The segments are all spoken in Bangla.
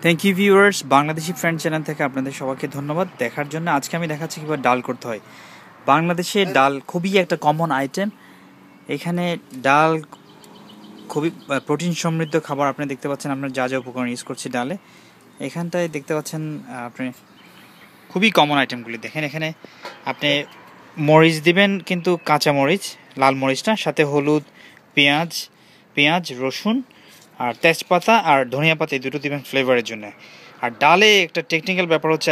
Thank you viewers, Bangladeshi friend channel থেকে আপনাদের সবাইকে ধন্যবাদ দেখার জন্য। আজকে আমি দেখাচ্ছি কীভাবে ডাল করতে হয়। বাংলাদেশে ডাল খুবই একটা কমন আইটেম। এখানে ডাল খুবই প্রোটিন সমৃদ্ধ খাবার। আপনি দেখতে পাচ্ছেন আমরা যা যা উপকরণ ইউজ করছি ডালে, এখানটায় দেখতে পাচ্ছেন আপনি খুবই কমন আইটেমগুলি দেখেন। এখানে আপনি মরিচ দিবেন, কিন্তু কাঁচা মরিচ, লাল মরিচটা, সাথে হলুদ, পেঁয়াজ, রসুন আর তেজপাতা আর ধনিয়া পাতা, এই দুটো দিবেন ফ্লেভারের জন্য। আর ডালে একটা টেকনিক্যাল ব্যাপার হচ্ছে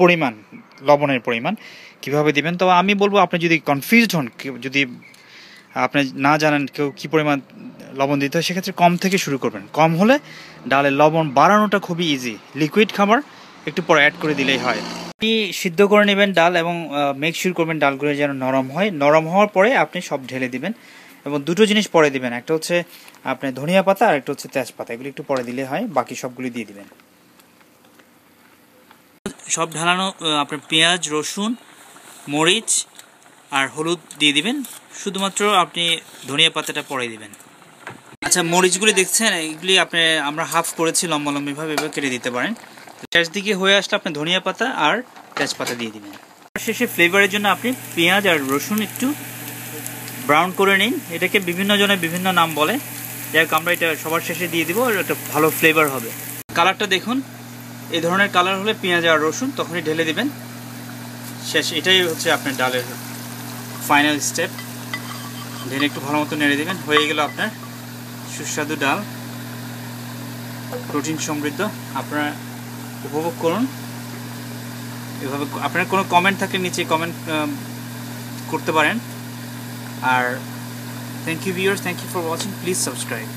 পরিমাণ, লবণের পরিমাণ কীভাবে দিবেন। তো আমি বলবো, আপনি যদি কনফিউজড হন, যদি আপনি না জানেন কেউ কী পরিমাণ লবণ দিতে হয়, সেক্ষেত্রে কম থেকে শুরু করবেন। কম হলে ডালে লবণ বাড়ানোটা খুবই ইজি। লিকুইড খাবার একটু পরে অ্যাড করে দিলেই হয়। আপনি সিদ্ধ করে নেবেন ডাল এবং মেক শিওর করবেন ডালগুলো যেন নরম হয়। নরম হওয়ার পরে আপনি সব ঢেলে দিবেন এবং দুটো জিনিস পরে দিবেন, একটা হচ্ছে আপনার ধনিয়া পাতা আর একটা হচ্ছে তেজপাতা। এগুলি একটু পরে দিলে হয়, বাকি সবগুলি দিয়ে দিবেন। সব ঢালানো আপনার পেঁয়াজ, রসুন, মরিচ আর হলুদ দিয়ে দিবেন। শুধুমাত্র আপনি ধনিয়া পাতাটা পরে দিবেন। আচ্ছা, মরিচগুলি দেখছেন, এগুলি আমরা হাফ করেছি, লম্বালম্বিভাবে এভাবে কেটে দিতে পারেন। শেষ দিকে হয়ে আসলে আপনি ধনিয়া পাতা আর তেজপাতা দিয়ে দিবেন। শেষে ফ্লেভারের জন্য আপনি পেঁয়াজ আর রসুন একটু ব্রাউন করে নিন। এটাকে বিভিন্ন জনে বিভিন্ন নাম বলে, যাই হোক আমরা এটা সবার শেষে দিয়ে দিব, একটা ভালো ফ্লেভার হবে। কালারটা দেখুন, এই ধরনের কালার হলে পেঁয়াজ আর রসুন তখনই ঢেলে দিবেন। শেষ, এটাই হচ্ছে আপনার ডালের ফাইনাল স্টেপ। ঢেলে একটু ভালো মতো নেড়ে দেবেন। হয়ে গেল আপনার সুস্বাদু ডাল, প্রোটিন সমৃদ্ধ। আপনারা উপভোগ করুন এভাবে। আপনার কোনো কমেন্ট থাকলে নিচে কমেন্ট করতে পারেন। আর thank you viewers, thank you for watching, please subscribe.